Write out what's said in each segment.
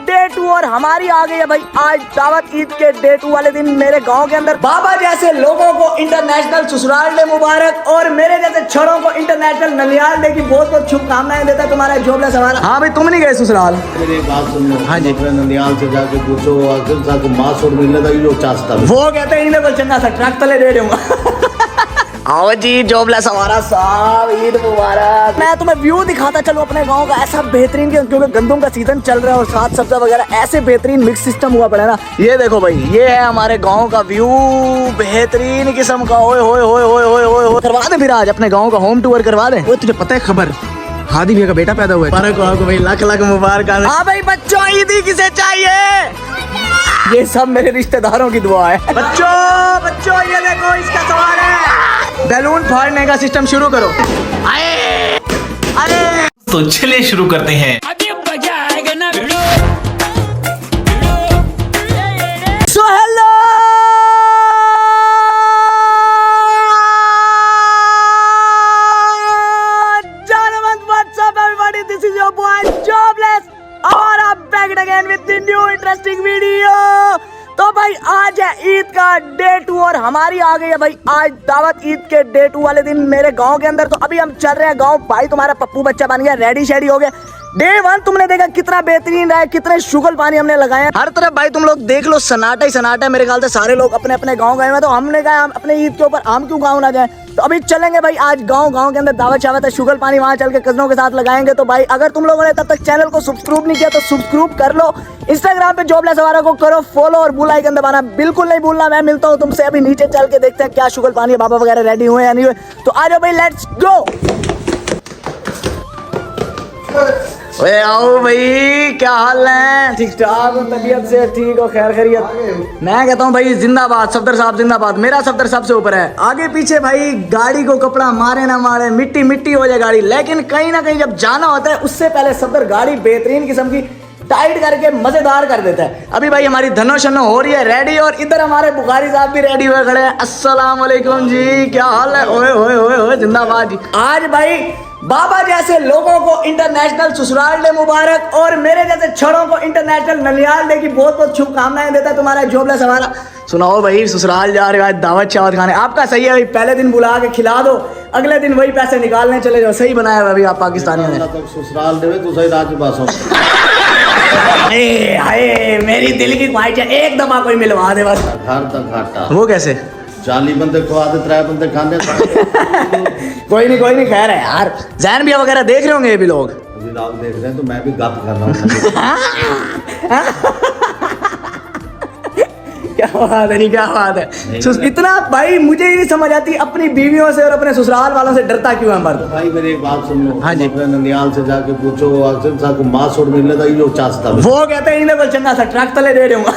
Day 2 और हमारी आ गई है भाई आज दावत ईद के डे 2 वाले दिन मेरे गांव के अंदर बाबा जैसे लोगों को इंटरनेशनल ससुराल डे मुबारक और मेरे जैसे छड़ों को इंटरनेशनल ननियाल डे की बहुत बहुत शुभकामनाएं देता है तुम्हारा जोबला सवाल। हाँ भाई तुम नहीं गए ससुराल? मेरी बात सुन लो। हाँ जी। ननियाल से जाके पूछो अगर साको मास और मिलने का यो चाहता वो कहते हैं इन्हें बोल चंगा सा ट्रक तले दे दूंगा। आओ जी जोबला सवारा साहब ईद मुबारक। मैं तुम्हें व्यू दिखाता चलूं अपने गांव का ऐसा बेहतरीन क्योंकि गंदम का सीजन चल रहा है और साथ सब्जा वगैरह ऐसे बेहतरीन मिक्स सिस्टम हुआ पड़ा है ना। ये देखो भाई ये है हमारे गांव का व्यू बेहतरीन किस्म का। ओए होए होए होए होए होए होए। करवा दे फिर आज अपने गाँव का होम टूर करवा दे। वो तुझे पता है खबर हादी भैया का बेटा पैदा हुआ है। भाई लाख लाख मुबारक। हाँ भाई बच्चों ईदी किसे चाहिए? ये सब मेरे रिश्तेदारों की दुआ है। बच्चों बच्चों ये देखो इसका सवाल है। बैलून फाड़ने का सिस्टम शुरू करो। अरे अरे तो चलिए शुरू करते हैं। So hello this is your boy Jobless और आप back again with the new interesting video. तो भाई आज है ईद का डे 2 और हमारी आ गई है भाई आज दावत ईद के डे 2 वाले दिन मेरे गांव के अंदर। तो अभी हम चल रहे हैं गांव। भाई तुम्हारा पप्पू बच्चा बन गया रेडी शेडी हो गया। डे 1 तुमने देखा कितना बेहतरीन रहा है, कितने शुगल पानी हमने लगाए हैं हर तरफ। भाई तुम लोग देख लो सन्नाटा ही सन्नाटा है। मेरे ख्याल से सारे लोग अपने अपने गांव गए हैं। तो हमने कहा हम अपने ईद के ऊपर हम क्यों गाँव ना जाए। तो अभी चलेंगे भाई आज गांव के अंदर दावत शावत है शुगल पानी वहां चल के कजनों के साथ लगाएंगे। तो भाई अगर तुम लोगों ने तब तक चैनल को सब्सक्राइब नहीं किया तो सब्सक्राइब कर लो। इंस्टाग्राम पे जोबला सवारा को करो फॉलो और बेल आइकन दबाना बिल्कुल नहीं भूलना। मैं मिलता हूँ तुमसे अभी नीचे चल के देखते हैं क्या शुगल पानी बाबा वगैरह रेडी हुए या नहीं हुए। तो आ जाओ भाई लेट्स गो। ओए आओ भाई क्या हाल है? ठीक ठाक हो? तबीयत से ठीक हो? खैर खैरियत? मैं कहता हूँ भाई जिंदाबाद सफदर साहब जिंदाबाद। मेरा सफदर सबसे ऊपर है। आगे पीछे भाई गाड़ी को कपड़ा मारे ना मारे मिट्टी मिट्टी हो जाए गाड़ी, लेकिन कहीं ना कहीं जब जाना होता है उससे पहले सफदर गाड़ी बेहतरीन किस्म की टाइट करके मजेदार कर देता है। अभी भाई हमारी धनो शनो हो रही है रेडी और इधर हमारे बुखारी साहब भी रेडी हुए खड़े हैं। अस्सलाम वालेकुम जी क्या हाल है? ओए ओए ओए ओए जिंदाबाद जी। आज भाई बाबा जैसे लोगों को इंटरनेशनल ससुराल डे मुबारक और मेरे जैसे छड़ों को इंटरनेशनल ननियाल डे की बहुत बहुत शुभकामनाएं देता है तुम्हारा जोबला सवारा। सुनाओ भाई ससुराल जा रहे हो आज दावत चावत खाने। आपका सही है भाई पहले दिन बुला के खिला दो अगले दिन वही पैसे निकालने चले जाओ। सही बनाया है अभी आप पाकिस्तानियों ने। ससुराल देवे तो सही राज बासों। हाय मेरी दिल की ख्वाहिश है एक दफा कोई मिलवा दे बस। घर तक घाटा वो कैसे? 40 बंदे खवा दे 3 बंदे खाने। कोई नहीं खैर है यार। जैन भैया वगैरह देख रहे होंगे ये भी लोग। अभी लोग देख रहे हैं तो मैं भी गप कर रहा हूँ। क्या बात है? नहीं क्या बात है? इतना भाई मुझे ही नहीं समझ आती अपनी बीवियों से और अपने ससुराल वालों से डरता क्यों है मर्द? भाई मेरी एक बात सुन लो। हाँ जी। ननियाल से जाके पूछो अगर साको मास और मिलने का यो चाहता वो कहते हैं इन्हें बोल चंगा सा ट्रक तले दे दूंगा।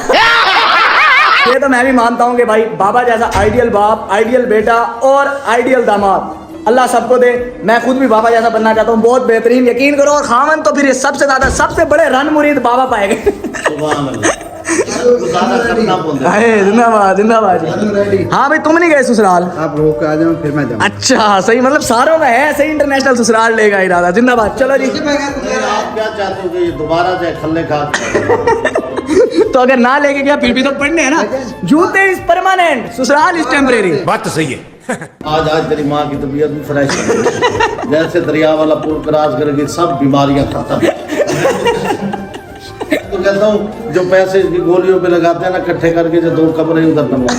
ये तो मैं भी मानता हूँ कि भाई बाबा जैसा आइडियल बाप आइडियल बेटा और आइडियल दामाद अल्लाह सबको दे। मैं खुद भी बाबा जैसा बनना चाहता हूँ बहुत बेहतरीन यकीन करो। और खामन तो फिर ये सबसे ज्यादा सबसे बड़े रन मुरीद बाबा पाएंगे। जिंदाबाद जिंदाबाद। हाँ भाई तुम नहीं गए ससुराल? आप रोक आ जाओ फिर मैं जाऊँ। अच्छा सही मतलब सारों में है सही इंटरनेशनल ससुराल लेगा इरादा। जिंदाबाद। चलो जी। आप क्या चाहते हो कि ये दोबारा जाए खल्ले खा? तो अगर ना लेके गया फिर भी तो पढ़ने है ना। जूते इज परमानेंट ससुराल इज टेम्परेरी। बात तो सही है। आज तेरी माँ की तबीयत भी फ्रेश है। जैसे दरिया वाला पुल क्रॉस करके सब बीमारियां खत्म। तो कहता हूँ जो पैसे की गोलियों पे लगाते हैं ना इकट्ठे करके जो 2 कमरे उधर बनवा।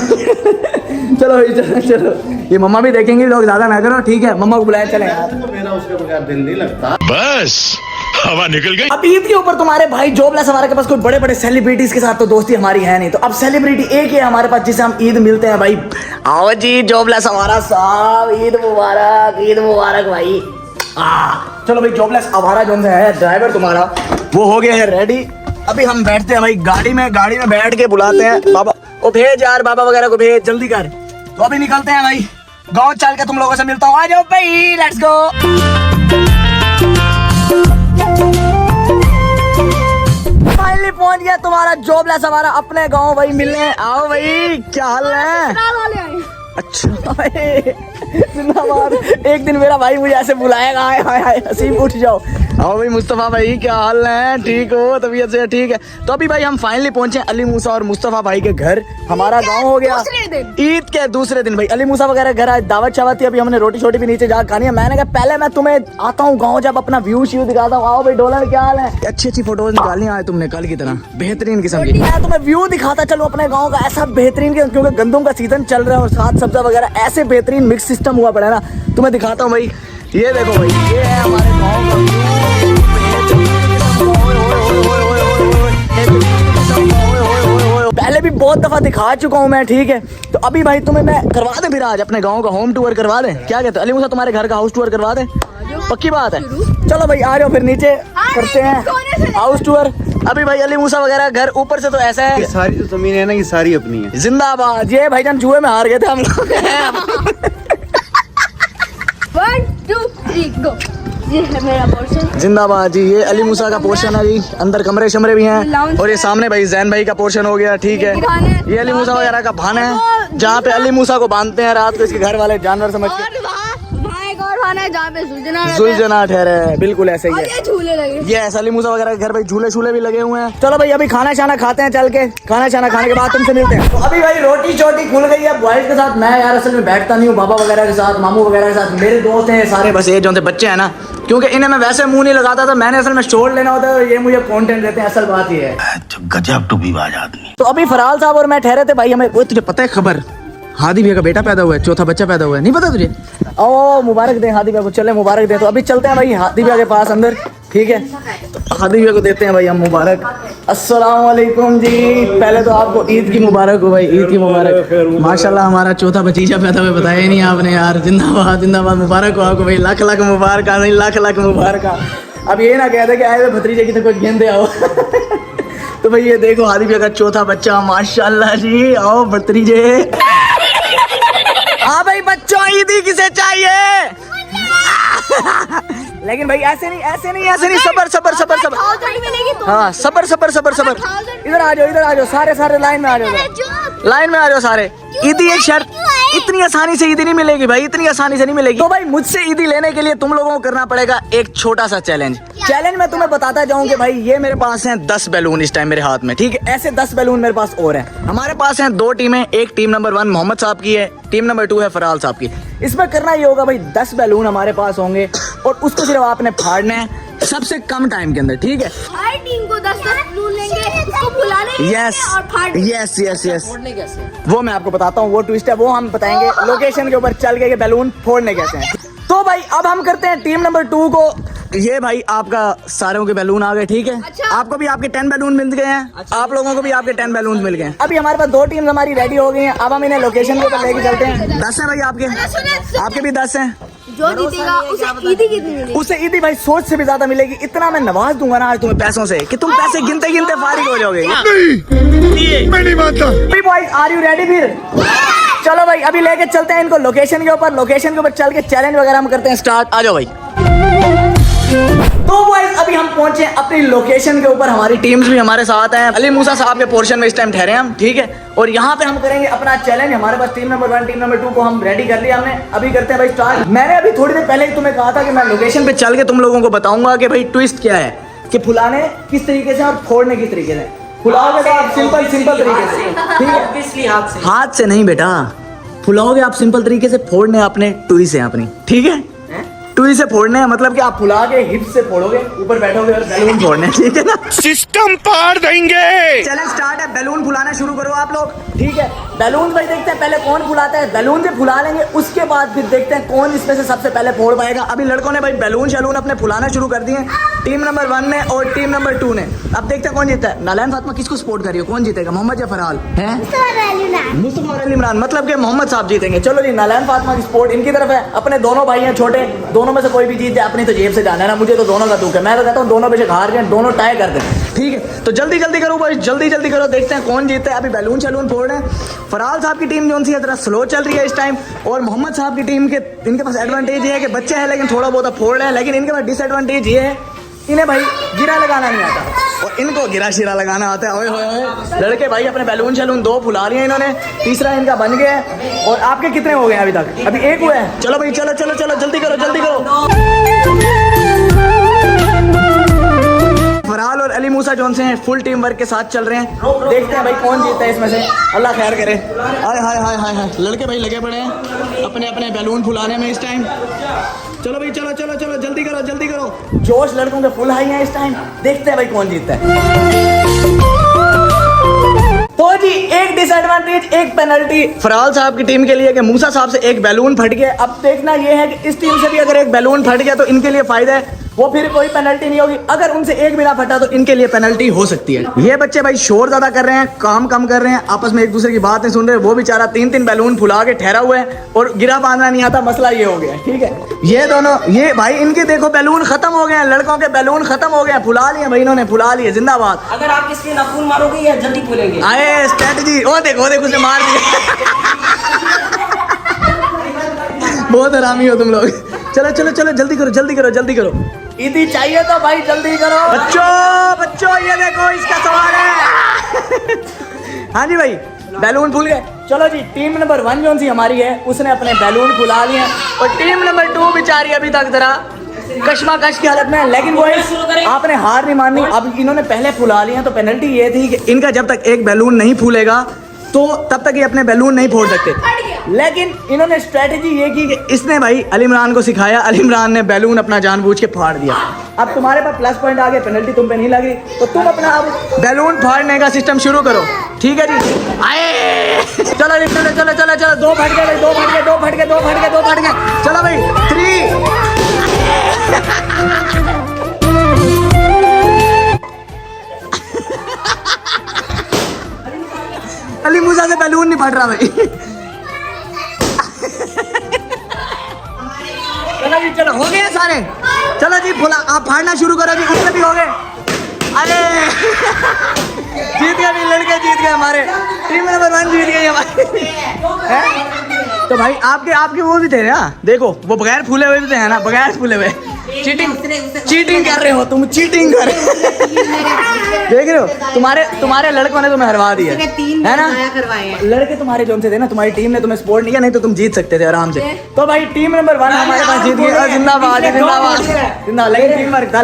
चलो चलो चलो ये मम्मा भी देखेंगे लोग ज्यादा ना करो ठीक है। मम्मा को बुलाया चले यार। मेरा उसके बगैर दिल नहीं लगता। बस हवा निकल गई। अब ईद के ऊपर तुम्हारे भाई जोबला सवारा के पास कोई बड़े बड़े सेलिब्रिटीज के साथ तो दोस्ती हमारी है नहीं। तो अब सेलिब्रिटी एक ही है हमारे पास जिसे हम ईद मिलते हैं भाई। आओ जी जोबला सवारा साहब ईद मुबारक भाई। चलो भाई जोबला सवारा जो है ड्राइवर तुम्हारा वो हो गया है रेडी। अभी हम बैठते हैं भाई गाड़ी में बैठ के बुलाते हैं बाबा ओ भेज यार बाबा वगैरह को भेज जल्दी कर। तो अभी निकलते हैं भाई गाँव चल के तुम लोगों से मिलता हूँ। आ जाओ भाई लेट्स गो। फाइनली पहुंच गया तुम्हारा जोबला सवारा अपने गांव भाई मिलने। आओ भाई क्या हाल है? अच्छा भाई जिंदाबाद। एक दिन मेरा भाई मुझे ऐसे बुलाएगा। हाय हाय हाय हसीब उठ जाओ। आओ भाई मुस्तफा भाई, क्या हाल है? ठीक हो? तबीयत से ठीक है? तो अभी भाई हम फाइनली पहुंचे अली मूसा और मुस्तफा भाई के घर। हमारा गांव हो गया ईद के दूसरे दिन। भाई अली मूसा वगैरह घर आज दावत शावत थी, अभी हमने रोटी छोटी भी नीचे जा खानी है। मैंने कहा पहले मैं तुम्हें आता हूँ गाँव, जब अपना व्यू श्यू दिखाता हूँ। आओ भाई डॉलर, क्या हाल है? अच्छी अच्छी फोटोज निकालनी आए तुमने कल की तरह, बेहतरीन किस्म की। मैं तुम्हें व्यू दिखाता चलो अपने गाँव का, ऐसा बेहतरीन, क्योंकि गंदम का सीजन चल रहा है और साथ सब्जा वगैरह ऐसे बेहतरीन मिक्स सिस्टम हुआ पड़ा है ना। तुम्हें दिखाता हूँ भाई, ये देखो भाई, ये है हमारे गाँव का। पहले भी बहुत दफा दिखा चुका हूँ मैं, ठीक है? तो अभी भाई तुम्हें मैं करवा दे फिर आज अपने गांव का होम टूर करवा दे, क्या कहते हो? अली मूसा तुम्हारे घर का हाउस टूर करवा दे, पक्की बात है? चलो भाई आ जाओ फिर नीचे करते हैं हाउस टूर। अभी भाई अली मूसा वगैरह घर ऊपर से तो ऐसा है, सारी जो जमीन है ना ये सारी अपनी है। जिंदाबाद। ये भाईजान जुए में हार गए थे हम लोग। 1 2 3 गो। ये है मेरा पोर्शन। जिंदाबाद जी। ये अली मूसा का पोर्शन है जी, अंदर कमरे शमरे भी हैं। और ये सामने भाई जैन भाई का पोर्शन हो गया, ठीक है? ये अली मूसा वगैरह का भाना है, जहाँ पे अली मूसा को बांधते हैं रात को इसके घर वाले जानवर समझ के। और वहाँ एक और खाना है जहाँ पे जुलजना ठहरे है, बिल्कुल ऐसे ही और है। ये झूले लगे। ये अली मूसा वगैरह के घर भाई झूले शूले भी लगे हुए हैं। चलो भाई अभी खाना शाना खाते हैं चल के, खाना शाना खाने के बाद तुमसे मिलते हैं। तो अभी भाई रोटी चोटी खुल गई है बॉयज के साथ। मैं यार असल में बैठता नहीं हूँ बाबा वगैरह के साथ, मामू वगैरह के साथ। मेरे दोस्त हैं सारे, बस ये जो से बच्चे हैं ना, क्योंकि इन्हें मैं वैसे मुंह नहीं लगाता था, मैंने असल में शोर लेना होता है, ये मुझे कंटेंट देते हैं। असल बात ये है गजब टूबीबाज आदमी। तो अभी फराल साहब और मैं ठहरे थे भाई, हमें वो तुझे पता है खबर, हादी भैया का बेटा पैदा हुआ है, चौथा बच्चा पैदा हुआ है, नहीं पता तुझे? ओ मुबारक दे हादी भैया को, चले मुबारक दे। तो अभी चलते हैं भाई हादी भैया के पास अंदर, ठीक है? तो हादी भैया को देते हैं भाई हम मुबारक। अस्सलाम वालेकुम जी, पहले तो आपको ईद की मुबारक हो भाई, ईद की मुबारक। माशाल्लाह हमारा चौथा भतीजा पैदा हुआ, बताया ही नहीं आपने यार। जिंदाबाद जिंदाबाद, मुबारक हो आपको भाई, लाख लाख मुबारक, नहीं लाख लाख मुबारक। अब ये ना कहते कि आए हुए भतीजे की तो कोई गेंदे आओ। तो भाई ये देखो हादी भैया का चौथा बच्चा, माशाल्लाह जी। आओ भतीजे। हाँ भाई बच्चों, ईदी किसे चाहिए? लेकिन भाई ऐसे नहीं, ऐसे नहीं, ऐसे नहीं, सबर सबर सबर सबर। हाँ सबर सबर सबर सबर। इधर आ जाओ, इधर आ जाओ, सारे सारे लाइन में आ जाओ, लाइन में आ जाओ सारे। ईदी एक शर्त, इतनी आसानी से ईदी नहीं मिलेगी भाई, इतनी आसानी से नहीं मिलेगी। तो भाई मुझसे ईदी लेने के लिए तुम लोगों को करना पड़ेगा एक छोटा सा चैलेंज। चैलेंज मैं तुम्हें बताता जाऊं कि भाई ये मेरे पास हैं 10 बैलून इस टाइम मेरे हाथ में, ठीक है? ऐसे 10 बैलून मेरे पास और हैं। हमारे पास हैं 2 टीमें, एक टीम नंबर 1 मोहम्मद साहब की है, टीम नंबर 2 है फराल साहब की। इसमें करना ये होगा भाई 10 बैलून हमारे पास होंगे और उसको सिर्फ आपने फाड़ना है सबसे कम टाइम के अंदर, ठीक है? हर टीम को 10 बैलून लेंगे, उसको फुला लेंगे यस और फाड़ यस यस यस, वो मैं आपको बताता हूँ, वो ट्विस्ट है, वो हम बताएंगे लोकेशन के ऊपर चल के बैलून फोड़ने कैसे हैं। तो भाई अब हम करते हैं टीम नंबर 2 को। ये भाई आपका सारों के बैलून आ गए, ठीक है? अच्छा। आपको भी आपके 10 बैलून मिल गए हैं, आप लोगों को भी आपके 10 बैलून मिल गए हैं। अभी हमारे पास 2 टीम हमारी रेडी हो गई हैं, अब हम इन्हें लोकेशन के ऊपर लेके चलते हैं। 10 है भाई आपके भी 10 हैं। जो जीतेगा उसे ईदी कितनी मिलेगी? उसे ईदी भाई सोच से भी ज्यादा मिलेगी। इतना मैं नवाज दूंगा ना आज तुम्हें पैसों से कि तुम पैसे गिनते गिनते फारिग हो जाओगे। मैं नहीं मानता। Boys are you ready? फिर चलो भाई अभी लेके चलते हैं इनको लोकेशन के ऊपर, लोकेशन के ऊपर चल के चैलेंज वगैरह हम करते हैं स्टार्ट। आ जाओ भाई। तो बॉयज अभी हम पहुंचे अपनी लोकेशन के ऊपर, हमारी टीम्स भी हमारे साथ हैं। अली मूसा साहब के पोर्शन में इस टाइम ठहरे हम, ठीक है? और यहाँ पे हम करेंगे अपना चैलेंज। हमारे पास टीम नंबर 1 टीम नंबर 2 को हम रेडी कर लिया हमने, अभी करते हैं भाई स्टार्ट। मैंने अभी थोड़ी देर पहले ही तुम्हें कहा था कि मैं लोकेशन पे चल के तुम लोगों को बताऊंगा कि भाई ट्विस्ट क्या है, कि फुलाने किस तरीके से और फोड़ने किस तरीके से। फुलाओगे तो आप सिंपल तरीके से, ठीक है? हाथ से नहीं बेटा, फुलाओगे आप सिंपल तरीके से, फोड़ने आपने टुई से अपनी, ठीक है? टुई से फोड़ने हैं, मतलब कि आप फुला के हिप से फोड़ोगे, ऊपर बैठोगे और बैलून फोड़ने, ठीक है ना? सिस्टम पार देंगे। चैलेंज स्टार्ट है, बैलून फुलाना शुरू करो आप लोग, ठीक है? बैलून भाई देखते हैं पहले कौन फुलाता है। बैलून से फुला लेंगे, उसके बाद फिर देखते हैं कौन इसमें से सबसे पहले फोड़ पाएगा। अभी लड़कों ने भाई बैलून शैलून अपने फुलाना शुरू कर दिए, टीम नंबर 1 ने और टीम नंबर 2 ने। अब देखते हैं कौन जीतता है। नालैन फातिमा किसको सपोर्ट कर रही हो, कौन जीतेगा, मोहम्मद या फरहाल? है मुस्तफा और अली इमरान, मतलब कि मोहम्मद साहब जीतेंगे। चलो जी, नालैन फातिमा की सपोर्ट इनकी तरफ है। अपने दोनों भाई हैं छोटे, दोनों में से कोई भी जीत जाए अपनी तो जेब से जाना है ना, मुझे तो दोनों का दुख है। मैं तो कहता हूँ दोनों पे हार जाए, दोनों टाई कर दें, ठीक है? तो जल्दी जल्दी करो भाई, जल्दी जल्दी करो, देखते हैं कौन जीतता है। अभी बैलून शैलून फोड़ रहे हैं। फरहाल साहब की टीम जो सी है जरा स्लो चल रही है इस टाइम, और मोहम्मद साहब की टीम के इनके पास एडवांटेज ये है कि बच्चे हैं लेकिन थोड़ा बहुत फोड़ रहे हैं, लेकिन इनके पास डिसएडवांटेज ये है इन्हें भाई गिरा लगाना नहीं आता और इनको गिरा शिरा लगाना आता है। ओए होए होए, लड़के भाई अपने बैलून शैलून 2 फुला लिए इन्होंने, तीसरा इनका बन गया है। और आपके कितने हो गए अभी तक? अभी 1 हुआ है। चलो भाई, चलो चलो चलो, जल्दी करो जल्दी करो। अली मूसा जोन से हैं, फुल टीम वर्क के साथ चल रहे हैं। देखते हैं भाई कौन जीतता है इसमें से, अल्लाह खैर करे। हाय हाय हाय हाय हाय, लड़के भाई लगे पड़े हैं अपने अपने बैलून फुलाने में इस टाइम। चलो भाई चलो चलो चलो, जल्दी करो जल्दी करो। जोश लड़कों के फुल हाई है इस टाइम। देखते हैं भाई कौन जीतता है। तो जी एक डिसएडवांटेज, एक पेनल्टी फराल साहब की टीम के लिए कि मूसा साहब से एक बैलून फट गया। अब देखना ये है कि इस टीम से भी अगर एक बैलून फट गया तो इनके लिए फायदा है, वो फिर कोई पेनल्टी नहीं होगी। अगर उनसे एक भी ना फटा तो इनके लिए पेनल्टी हो सकती है। ये बच्चे भाई शोर ज्यादा कर रहे हैं, काम कम कर रहे हैं, आपस में एक दूसरे की बात नहीं सुन रहे। वो बेचारा 3-3 बैलून फुला के ठहरा हुआ है और गिरा बांधना नहीं आता। मसला ये हो गया, ठीक है। ये दोनों, ये भाई इनके देखो बैलून खत्म हो गए हैं, लड़कों के बैलून खत्म हो गए हैं, फुला लिए भाई इन्होंने, फुला लिए। जिंदाबाद। अगर आप किसके नाखून मारोगे या जल्दी फूलेंगे? आए स्ट्रेटजी, ओ देखो देखो उसे मार दिया। बहुत हरामी हो तुम लोग। चलो चलो चलो, जल्दी करो जल्दी करो जल्दी करो। ईदी चाहिए तो भाई जल्दी करो। बच्चों बच्चों ये देखो इसका सवाल है। हाँ जी भाई, बैलून फूल गए। चलो जी, टीम नंबर 1 जो सी हमारी है उसने अपने बैलून फुला लिए और टीम नंबर 2 बेचारी अभी तक जरा कश्मकश की हालत में है। लेकिन वो आपने हार नहीं माननी। अब इन्होंने पहले फुला लिए हैं तो पेनल्टी ये थी कि इनका जब तक एक बैलून नहीं फूलेगा तो तब तक ये अपने बैलून नहीं फोड़ सकते। लेकिन इन्होंने स्ट्रेटेजी ये की कि इसने भाई अली इमरान को सिखाया, अली इमरान ने बैलून अपना जानबूझ के फाड़ दिया। अब तुम्हारे पास प्लस पॉइंट आ गए, पेनल्टी तुम पे नहीं लग रही, तो तुम अपना अब बैलून फाड़ने का सिस्टम शुरू करो, ठीक है जी। आए चलो जी, चलो चलो चलो चलो, 2 फट गए भाई, 2 फट गए, 2 फट गए, 2 फट गए, 2 फट गए। चलो भाई 3 अली मूसा से बैलून नहीं फट रहा भाई। चलो जी चलो, हो गए सारे। चलो जी फुला, आप फाड़ना शुरू करो जी। उसमें भी हो गए। अरे जीत गए भी, लड़के जीत गए हमारे। टीम नंबर 1 जीत गई हमारी। हैं? तो भाई आपके वो भी थे ना, देखो वो बगैर फूले हुए भी थे, है ना, बगैर फूले हुए। चीटिंग कर रहे हो तुम, चीटिंग कर रहे हो। देख रहे हो, तुम्हारे लड़कों ने तुम्हें हरवा दिया है ना। लड़के तुम्हारे जो थे ना, तुम्हारी टीम ने तुम्हें सपोर्ट नहीं किया, नहीं तो तुम जीत सकते थे आराम से। तो भाई टीम नंबर 1 हमारे पास जीत गई। जिंदाबाद जिंदाबाद जिंदाबाद। लेकिन टीम वर्क था,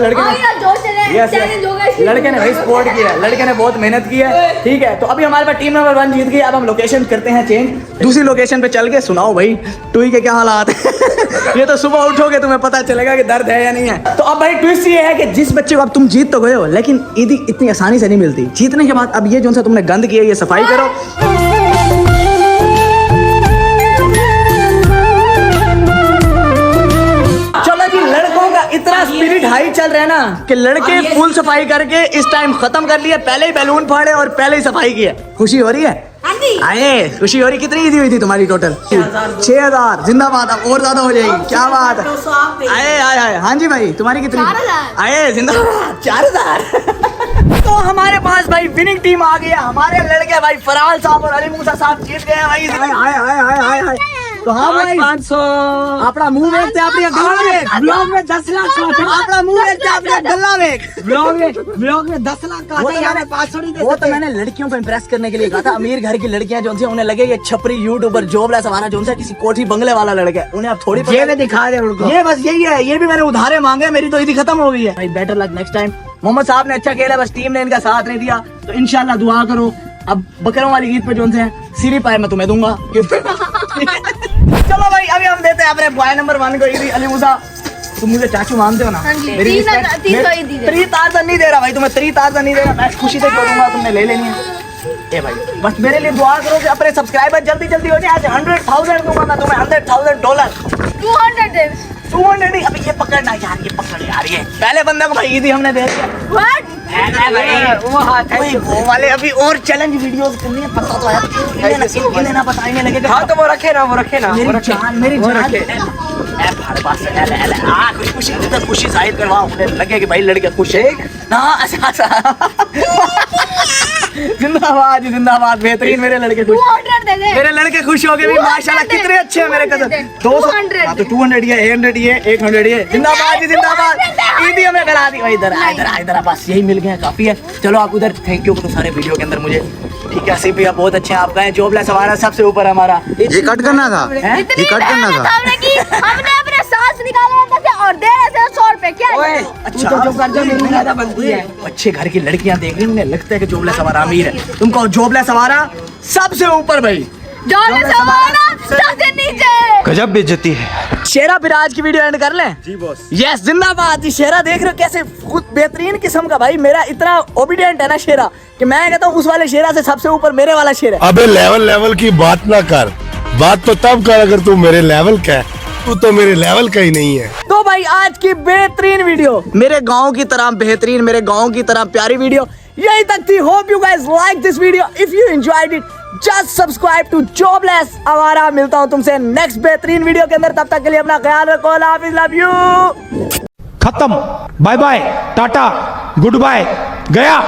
लड़के ने भाई सपोर्ट किया, लड़के ने बहुत मेहनत की है, ठीक है। तो अभी हमारे पास टीम नंबर 1 जीत गई। अब हम लोकेशन करते हैं चेंज, दूसरी लोकेशन पे चल के सुनाओ भाई टूई के क्या हालात है। ये तो सुबह उठोगे तुम्हें पता चलेगा कि दर्द है या नहीं है। तो अब भाई ट्विस्ट ये है कि जिस बच्चे को अब तुम जीत तो गए हो, लेकिन ईदी इतनी आसानी से नहीं मिलती। जीतने के बाद अब ये जो सा तुमने गंद किया, ये सफाई करो। चलो जी, लड़कों का इतना स्पिरिट हाई चल रहा है ना कि लड़के फुल सफाई करके इस टाइम खत्म कर लिया। पहले ही बैलून फाड़े और पहले ही सफाई की है। खुशी हो रही है? आए खुशी हो रही। कितनी ईदी हुई थी तुम्हारी टोटल? 6000। जिंदाबाद। अब और ज्यादा हो जाएगी। क्या बात है। आए आए आए। हाँ जी भाई, तुम्हारी कितनी? 4000। आए जिंदाबाद। 4000। तो हमारे पास भाई विनिंग टीम आ गया। हमारे लड़के भाई फराल साहब और अली मूसा साहब जीत गए भाई। हाय हाय हाय हाय हाय। तो हाँ भाई 500 अपना मुंह देखते अपनी गला में। ब्लॉग में 10 लाख का अपना मुंह देखते अपनी गला में। ब्लॉग में 10 लाख का वो तो मैंने लड़कियों को इम्प्रेस करने के लिए कहा था। अमीर घर की लड़कियां जो उन्हें लगे ये छपरी यूट्यूबर जॉबलेस हमारा जो किसी कोठी बंगले वाला लड़का है, उन्हें आप थोड़ी ये दिखा दे उनको। ये बस यही है। ये भी मैंने उधारे मांगे, मेरी तो ईदी खत्म हो गई है भाई। Better luck next time. Mohammed साहब ने अच्छा खेला, बस टीम ने इनका साथ नहीं दिया। तो इंशाल्लाह दुआ करो। अब बकरों वाली ईद पे जो है सीरी पाए मैं तुम्हें दूंगा। चलो भाई, अभी हम देते हैं अपने बॉय नंबर 1 को ईदी। अली मूसा, तुम मुझे चाचू मानते हो ना? मेरी 3,000 नहीं दे रहा भाई, तुम्हें 3,000 नहीं दे रहा। मैं खुशी से छोड़ूंगा, तुमने ले लेनी है। ए भाई बस मेरे लिए दुआ करो कि अपने सब्सक्राइबर जल्दी जल्दी हो जाए। 100,000 दूंगा मैं तुम्हें, $100,000। 200 नहीं, अभी ये पकड़ना यार, ये पकड़ यार। ये पहले बंदा को भाई ईदी हमने दे दिया। वो वाले अभी और चैलेंज वीडियोस करनी है, पता तो है। इन्हें ना बताने लगे। हाँ तो वो रखे ना मेरी जान। खुशी जाहिर करवा, उन्हें लगे कि भाई लड़के खुश है ना। जिंदाबाद जिंदाबाद। बेहतरीन, मेरे लड़के खुश। मेरे लड़के खुश हो गए भी माशाल्लाह। कितने अच्छे हैं मेरे कजन। 200 तो 200 ये 100 ये 100 ये। जिंदाबाद जी जिंदाबाद। ईदी हमें करा दी। इधर बस यही मिल गया, काफी है। चलो आप उधर थैंक यू करो सारे वीडियो के अंदर मुझे, ठीक है। सीपी बहुत अच्छे हैं, आप गए जॉबलेस हमारा सबसे ऊपर हमारा। ये कट करना था, ये कट करना था। हमने अपने सांस निकाला था और दे रहे थे 100 रुपए क्या है? अच्छा तो जो कर जो मेरी ज्यादा बनती है। अच्छे घर की लड़कियां देख रही हैं, उन्हें लगता है कि जोबलेस हमारा अमीर है। तुमको जोबलेस हमारा सबसे ऊपर भाई, जॉब हमारा सबसे नीचे। गजब बेइज्जती है। शेरा फिर आज की वीडियो एंड कर लें? जी बॉस। यस जिंदाबाद। जी शेरा देख रहे हो कैसे खुद बेहतरीन किस्म का भाई, मेरा इतना ओबीडियंट है ना शेरा कि मैं कहता हूँ उस वाले शेरा से सबसे ऊपर मेरे वाला शेरा है। अबे लेवल की बात ना कर, बात तो तब कर अगर तू मेरे लेवल का है, तू तो मेरे लेवल का ही नहीं है। तो भाई आज की बेहतरीन वीडियो, मेरे गांव की तरह बेहतरीन, मेरे गांव की तरह प्यारी वीडियो यही तक थी। Hope you guys like this video. If you enjoyed it just subscribe to jobless Awara. मिलता हूँ तुमसे नेक्स्ट बेहतरीन वीडियो के अंदर, तब तक के लिए अपना ख्याल रखो। अल्लाह हाफिज़, लव यू। खत्म, bye bye, tata, good bye, गया।